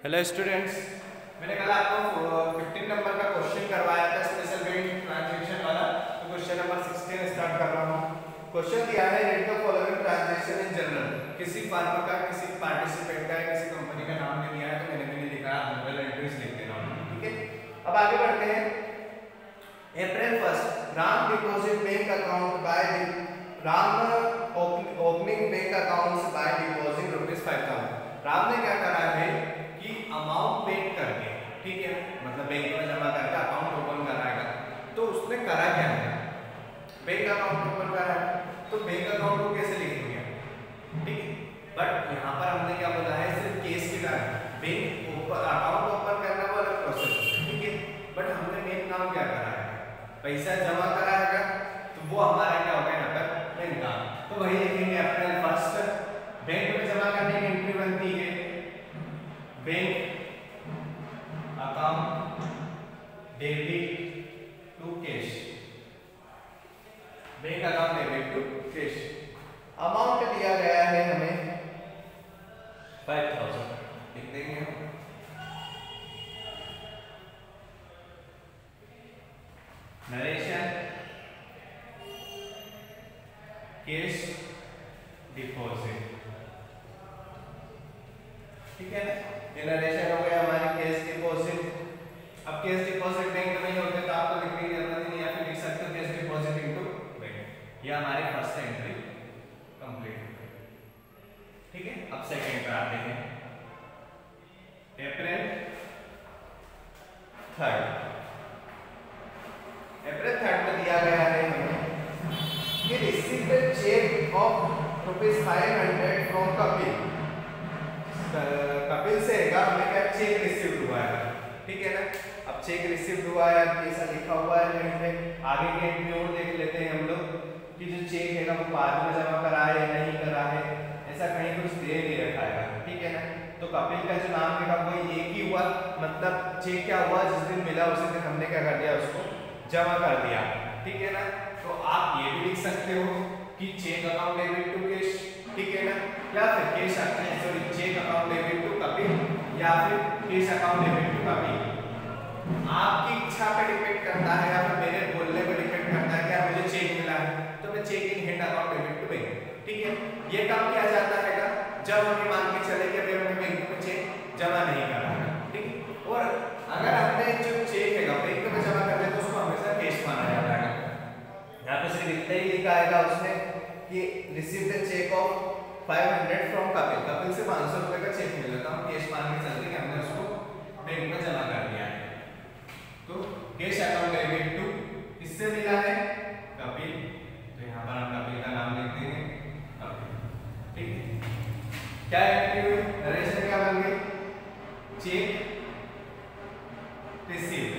Hello students, मैंने कल आपको 15 नंबर का क्वेश्चन करवाया था स्पेशल बैंक ट्रांजैक्शन वाला। तो क्वेश्चन नंबर 16 स्टार्ट कर रहा हूँ। क्वेश्चन दिया है rate the following transaction in general. किसी फर्म का, किसी पार्टिसिपेंट का, किसी कंपनी का नाम नहीं दिया है, तो मैंने भी नहीं लिखा, जनरल एंट्रीज लिख दे रहा हूँ। ठीक है, अब आगे बढ़ते हैं। अप्रैल 1 Ram deposit bank account by opening bank accounts bye deposit ₹5000। Ram ने क्या करा है कि अमाउंट पेड करके, ठीक है, मतलब बैंक में जमा करके अकाउंट ओपन कराएगा। तो उसने करा क्या है, बैंक अकाउंट ओपन करा है, तो बैंक अकाउंट को कैसे लिखेंगे, ठीक है। बट यहाँ पर हमने क्या बोला है, सिर्फ केस के कारण बैंक अकाउंट ओपन करना वो अलग प्रोसेस है, ठीक है। बट हमने मेन काम क्या करा है, पैसा जमा कराएगा, तो वो हमारा क्या होगा यहाँ पर मेन काम। तो वही लिखेंगे अप्रैल 1 बैंक में जमा करने की एंट्री बनती है bank account debit to cash, bank account debit to cash. Amount दिया गया है हमें 5000, लिख देंगे हम। नरेशन कैश डिपॉजिट, ठीक है ना, ये नरेशन हो गया हमारी कैश डिपॉजिट। अब कैश डिपॉजिट बैंक में होते तो आपको लिखने की जरूरत नहीं, या फिर लिख सकते हो कैश डिपॉजिट इनटू बैंक। ये हमारी फर्स्ट एंट्री कंप्लीट हो गई, ठीक है। अब सेकंड पे आते हैं। अप्रैल 3 में दिया गया है हमें कि received cheque of ₹500 from Kapil. Kapil से हमें क्या चेक रिसीव हुआ है, ठीक है ना। अब चेक रिसीव हुआ है, कैसा लिखा हुआ है कहीं पे, आगे की एंट्री और देख लेते हैं हम लोग कि जो चेक है ना वो बाद में जमा करा है या नहीं करा है, ऐसा कहीं कुछ दे नहीं रखा है, ठीक है ना। तो कपिल का जो नाम है वो एक ही हुआ, मतलब चेक क्या हुआ, जिस दिन मिला उसी दिन हमने क्या कर दिया, उसको जमा कर दिया, ठीक है ना। तो आप ये भी लिख सकते हो कि cheque account debit to cash, ठीक है ना, या फिर cash sorry cheque account debit to Kapil, या फिर cash account debit to Kapil. आपकी इच्छा पे डिपेंड करता है, या फिर मेरे बोलने पे डिपेंड करता है कि मुझे चेक मिला है तो मैं cheque in hand account debit to bank, ठीक है। ये काम किया जाता है जब हमें मान के चले कि हमने बैंक में चेक जमा नहीं करा है, ठीक। और अगर हमने जो चेक है बैंक में जमा कर दिया तो उसको हमेशा कैश माना जाता है। यहाँ पे सिर्फ इतना ही लिखा आएगा उसने कि received the cheque of 500 from Kapil, Kapil से 500 रुपए का चेक मिला था, हम कैश मान के चलते कि हमने उसको बैंक में जमा कर दिया है। तो कैश अकाउंट डेबिट टू किससे मिला है, कपिल, तो यहाँ पर हम कपिल का नाम लिख देंगे कपिल, ठीक है। क्या एंट्री हुई, नरेशन क्या बन गई, चेक रिसीव्ड।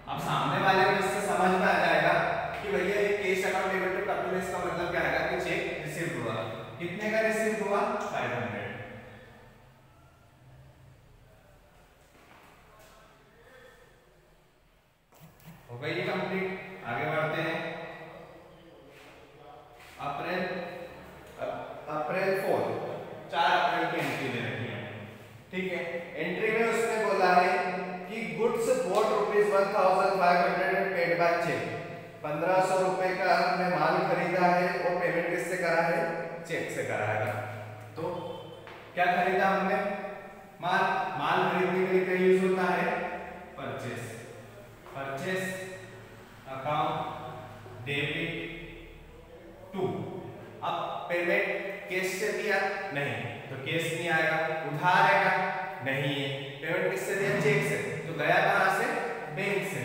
अब सामने वाले को इससे समझ में आ जाएगा कि भैया ये cash account debit to Kapil, इसका मतलब क्या है कि चेक रिसीव हुआ। कितने का रिसीव हुआ, 500। हो गई ये कंप्लीट। आगे बढ़ते हैं। अप्रैल 4 अप्रैल की एंट्री दे रखी है, ठीक है। एंट्री में उसने बोला है कि goods bought ₹1500 and paid by cheque. 1500 रुपए का हमने माल खरीदा है और पेमेंट किससे करा है, चेक से करा है। तो क्या खरीदा हमने, माल खरीदने के लिए क्या यूज होता है, परचेस अकाउंट डेबिट टू। अब पेमेंट कैश से दिया नहीं तो कैश नहीं आएगा, उधार आएगा नहीं है, पेमेंट किससे दिया, चेक से, तो गया कहां से, बैंक से,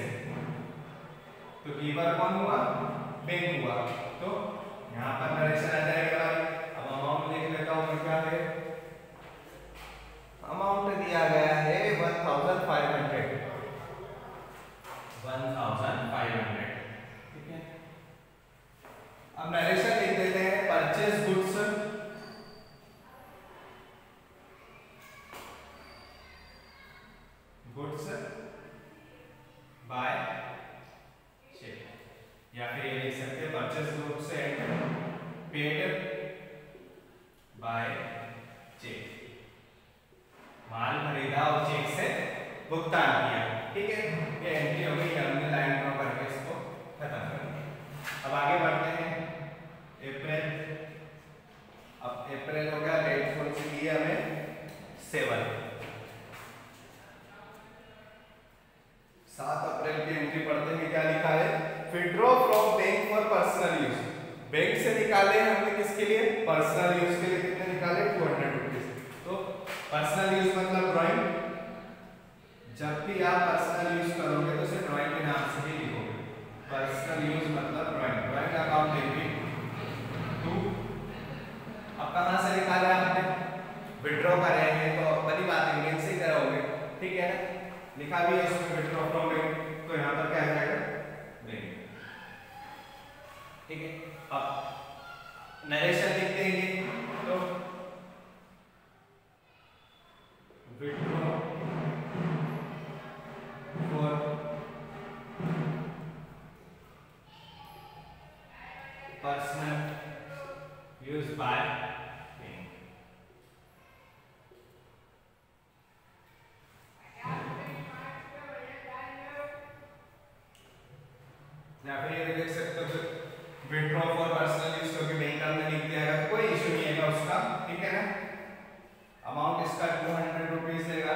तो गिवर कौन हुआ, बैंक हुआ। तो यहाँ पर नरेशन आ जाएगा। अब अमाउंट देख लेता हूँ मैं, क्या है अमाउंट दिया गया है 1500, ठीक है। अब नरेशन लिख देते हैं, परचेस गुड्स बाय चेक, या फिर ये लिख सकते हैं purchase goods and paid by cheque. भुगतान किया। ठीक है, ये एंट्री हो गई, हमने लाइन ड्रॉ करके इसको खत्म कर दिया। अब आगे बढ़ते हैं अप्रैल। अब अप्रैल हो गया, डेट कौन सी दी है हमें 7 अप्रैल की एंट्री पढ़ते हैं, क्या लिखा है, withdraw from bank for personal use. Bank से निकाले हमने किसके लिए, पर्सनल यूज के लिए। कितने निकाले, 200 रुपीज। तो पर्सनल यूज मतलब ड्राइंग, जब भी आप पर्सनल यूज करोगे तो उसे ड्राइंग के नाम से ही लिखोगे। पर्सनल यूज मतलब drawing, drawing account debit to. अब कहां से निकाला आपने, विड्रॉ करेंगे तो बड़ी बात है, बैंक से ही करोगे। ठीक है ना, लिखा भी है इसमें विड्रॉ फ्रॉम बैंक, तो यहां पर क्या आ जाएगा, बैंक। ठीक है, अब नरेशन लिख देंगे, तो withdraw for personal use by bank. या फिर ये देख सकते हो विड्रॉ फॉर पर्सनल यूज, क्योंकि बैंक हमने लिख दिया है, कोई इशू नहीं है उसका। ठीक है ना, अमाउंट इसका 200 रुपीज देगा।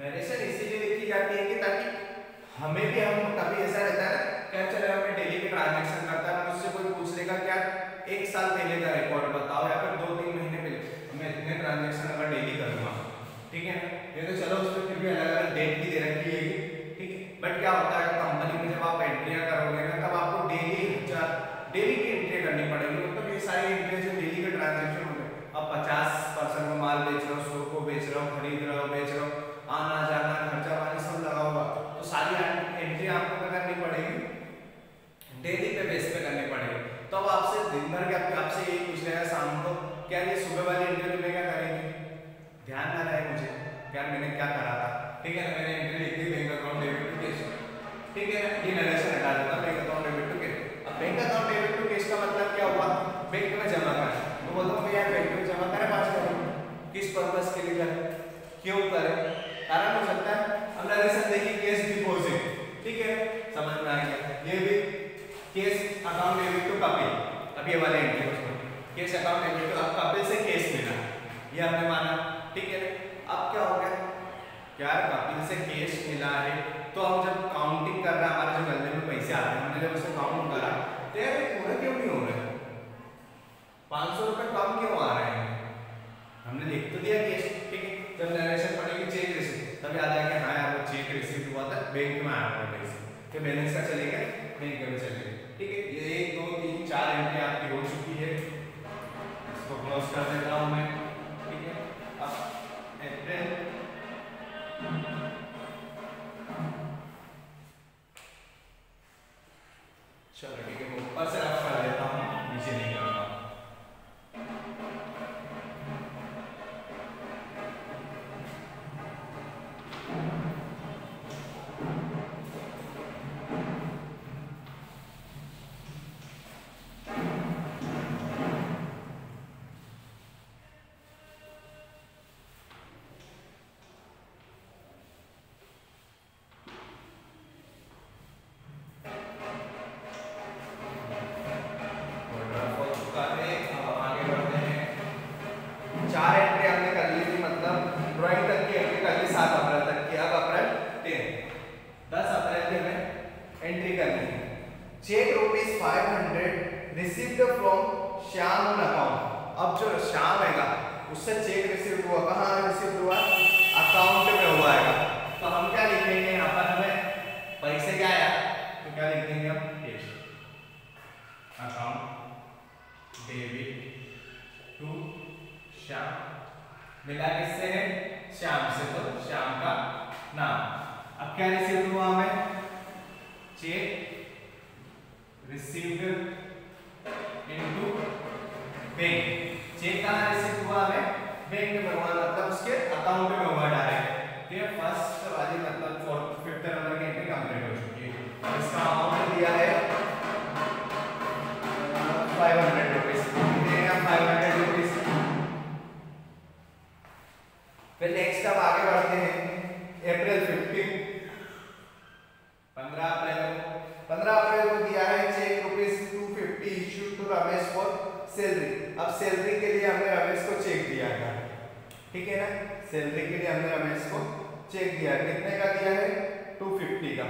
नरेशन इसीलिए लिखी जाती है कि ताकि हमें भी, हम कभी ऐसा रहता है ना, क्या चले हमने डेली के ट्रांजैक्शन करता है, मुझसे कोई पूछ लेगा क्या 1 साल पहले का रिकॉर्ड बताओ, या फिर 2-3 महीने पहले, मैं इतने ट्रांजैक्शन अगर डेली करूंगा, ठीक है, ये तो चलो उसमें फिर भी अलग अलग डेट भी दे रखी है, ठीक है। बट क्या होता है कंपनी में जब आप एंट्रियां करोगे ना, तब आपको डेली की एंट्री करनी पड़ेगी। मतलब ये सारी एंट्री जो डेली के ट्रांजैक्शन होंगे, अब 50% में माल बेच रहे हो, 100 को बेच रहे हो, खरीद रहे हो, बेच रहे हो, आना जाना खर्चा पानी सब लगा होगा, तो सारी एंट्री आपको करनी पड़ेगी, डेली पे बेस पे करनी पड़ेगी। तो अब आपसे दिन भर के आपसे यही पूछ रहे हैं शाम को, क्या ये सुबह वाली एंट्री तुम्हें क्या करेंगे, ध्यान ना रहे मुझे यार मैंने क्या करा था। ठीक है ना, मैंने एंट्री लिख दी bank account debit to cash. ठीक है ना, ये नरेशन हटा देता, bank account debit to cash. अब bank account debit to cash का मतलब क्या हुआ, बैंक में जमा करना। तो बोलता हूँ भैया बैंक में जमा करें 5 करोड़, किस पर्पस के लिए करें, क्यों करें, कारण हो सकता है। अब नरेशन देखिए, कैश डिपॉजिट, ठीक है, समझ में आ गया। ये भी cash account debit to Kapil, अब ये वाले एंट्री उसमें कैश अकाउंट डेबिट टू, अब कपिल से कैश मिला, ये आपने माना। ठीक है, अब क्या हो गया, यार कपिल से कैश मिला है, तो हम जब काउंटिंग कर रहे हैं, हमारे जो गले में पैसे आते हैं, हमने जब उसे काउंट करा तो यार पूरा क्यों नहीं हो रहा है, 500 रुपए कम क्यों आ रहे हैं, हमने लिख तो दिया कैश। ठीक है, जब नरेशन पढ़ेगी चेक रिसीप्ट, तब याद आया कि हाँ यार वो चेक रिसीप्ट हुआ था, बैंक में आया था पैसे, तो बैलेंस का चलेगा, बैंक में चलेगा। ठीक है, ये 1 2 3 4 एंट्री आपकी हो चुकी है, इसको क्लोज कर देता हूँ मैं। ठीक है, अब अप्रैल चलो ठीक है, ऊपर से रफ कर देता हूँ, नीचे नहीं करता। Cheque ₹500 received from Shyam on account. अब जो श्याम हैगा उससे चेक रिसीव हुआ, कहाँ रिसीव हुआ, अकाउंट में हुआ है। तो हम क्या लिखेंगे यहाँ पर, हमें पैसे क्या आया, तो क्या लिख देंगे हम, cash account debit to Shyam, मिला किससे है, श्याम से, तो श्याम का नाम। अब क्या रिसीव हुआ हमें, cheque received into bank. Cheque कहाँ रिसीव हुआ हमें, बैंक में हुआ, मतलब उसके अकाउंट में हुआ डायरेक्ट। ये फर्स्ट वाली मतलब 5th नंबर की एंट्री कंप्लीट हो चुकी है। इसका अमाउंट दिया है 500 रुपीज, 500 रुपीज अब सैलरी के लिए हमने रमेश को चेक दिया था, ठीक है ना, सैलरी के लिए हमने रमेश को चेक दिया, कितने का दिया है 250 का,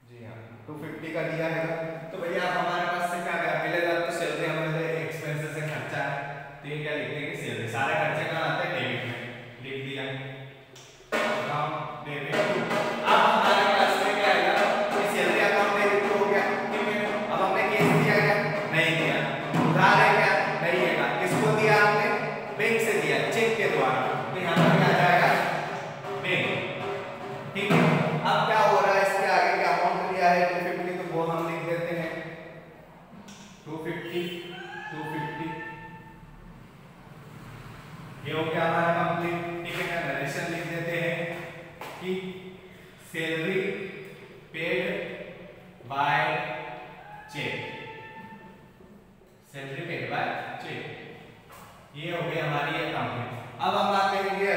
जी हाँ 250 का दिया है। तो भैया आप हमारे पास से क्या क्या मिलेगा, तो सैलरी हमारे एक्सपेंसेस से खर्चा है, तो ये क्या लिख देंगे सैलरी, सारे खर्चे कहाँ आते हैं डेबिट में, लिख दिया अकाउंट डेबिट। अब हमारे पास में क्या आएगा, ये सैलरी अकाउंट डेबिट हो गया, ठीक है। अब हमने कैश दिया क्या, नहीं दिया, उधार है क्या, नहीं है, किसको दिया हमने, बैंक से दिया, चेक के द्वारा, तो यहाँ पर क्या जाएगा बैंक, ठीक है। अब क्या हो रहा है, इसके आगे क्या अमाउंट दिया है 250, तो वो हम लिख देते हैं 250 ये हो गया हमारा कंप्लीट, ठीक है ना। नरेशन लिख देते हैं कि salary paid by cheque, salary paid by cheque, ये हो गई हमारी ये कंप्लीट। अब हम आते हैं अगले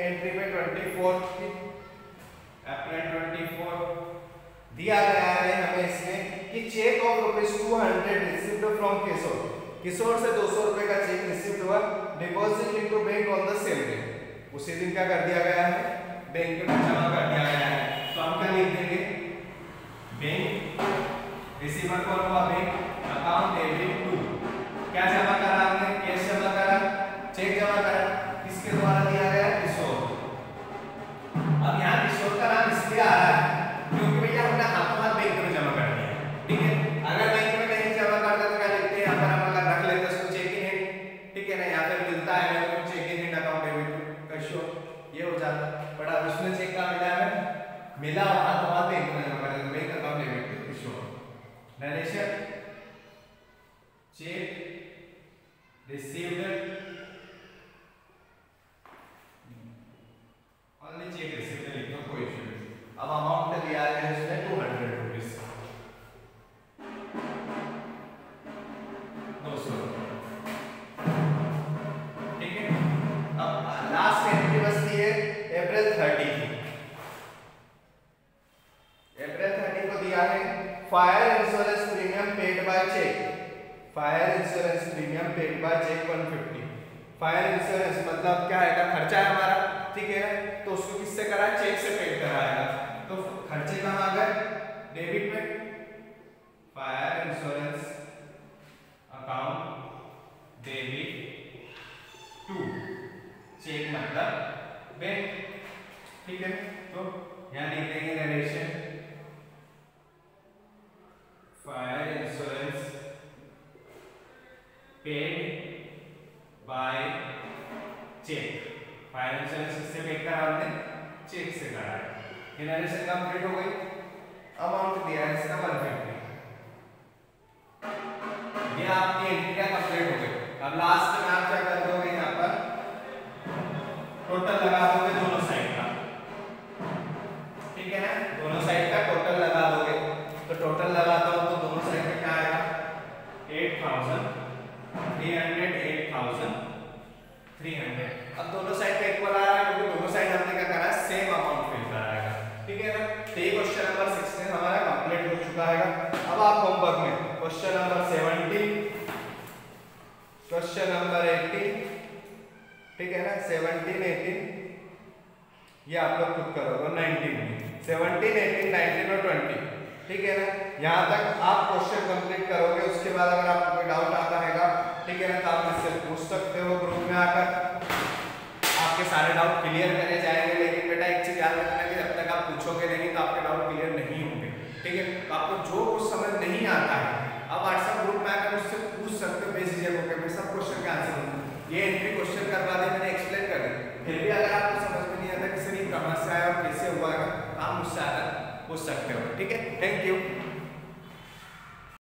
एंट्री पे 24 की, अप्रैल 24 दिया गया है हमें इसमें कि चेक ऑफ ₹200 रिसीव्ड फ्रॉम किशोर, किशोर से 200 रुपए का चेक रिसीव्ड हुआ, deposit into bank on the same day, उसी दिन क्या कर दिया गया है, बैंक में जमा कर दिया गया है। तो हम क्या लिख देंगे, बैंक रिसीवर कौन हुआ, बैंक अकाउंट डेबिट टू, क्या जमा करा हमने, कैश जमा करा, चेक जमा करा, किसके द्वारा दिया गया, किशोर। अब यहाँ किशोर का नाम इसलिए आ रहा है क्योंकि भैया हमने हाथों हाथ बैंक में जमा कर दिया, ठीक है। अगर बैंक में नहीं जमा करते तो क्या लिखते हैं, यहाँ पर हम अगर रख लेते उसको चेक इन हैंड, ठीक है ना, यहाँ पे मिलता है तो cheque in hand account debit किशोर, ये हो जाता। बट अब उसमें चेक का मिला है, मिला हाथों हाथ बैंक में जमा कर देते, बैंक अकाउंट डेबिट किशोर। Narration cheque received, only cheque received लिख दो, कोई इशू नहीं। अब अमाउंट दिया है इसमें 200 रुपीस, 200, ठीक है। अब लास्ट एंट्री बचती है अप्रैल 30 की, अप्रैल 30 को दिया है fire insurance premium paid by cheque, fire insurance premium paid by cheque 150। Fire insurance मतलब क्या आएगा, खर्चा है हमारा, ठीक है, तो उसको किससे करा, चेक से पेड कराएगा, तो खर्चे कहाँ आ गए, डेबिट में, fire insurance account debit to cheque मतलब बैंक, ठीक है। तो यहाँ लिख देंगे narration fire insurance paid by cheque, fire insurance किससे पेड करा हमने, चेक से करा है। ये नरेशन कंप्लीट हो गई, अमाउंट दिया है इसका 150, ये आपकी एंट्री कंप्लीट हो गई। अब लास्ट में आप क्या कर दोगे, यहाँ पर टोटल लगा दोगे दोनों साइड का, ठीक है ना, दोनों साइड का टोटल लगा दोगे, तो टोटल लगाता हूँ तो दोनों साइड में क्या आएगा 8,300, 8,300। अब दोनों साइड पे इक्वल आ रहा है क्योंकि दोनों साइड हमने क्या करा है, सेम अमाउंट फिल कराएगा, ठीक है ना। तो ये क्वेश्चन नंबर 16 हमारा कंप्लीट हो चुका है। अब आप होमवर्क में क्वेश्चन नंबर 17, क्वेश्चन नंबर 18, ठीक है ना, 17, 18 ये आप लोग खुद करोगे, 19, 17, 18, 19 और 20, ठीक है ना। यहाँ तक आप क्वेश्चन कंप्लीट करोगे, उसके बाद अगर आपको कोई डाउट आता है, ठीक है ना, तो आप मुझसे पूछ सकते हो ग्रुप में आकर, आपके सारे डाउट क्लियर करे जाएंगे। लेकिन बेटा एक चीज याद रखना कि जब तक आप पूछोगे नहीं तो आपके डाउट क्लियर नहीं होंगे, ठीक है। तो आपको जो कुछ समझ नहीं आता है आप व्हाट्सएप ग्रुप में आकर मुझसे पूछ सकते हो बेझिझक होकर, मैं सब क्वेश्चन के आंसर दूंगा। ये एंट्री क्वेश्चन करवा दे, मैंने एक्सप्लेन कर दिया, फिर भी अगर आपको समझ में नहीं आता कि सर ये कहाँ से आया और कैसे हुआ है, आप मुझसे आकर पूछ सकते हो, ठीक है। Thank you.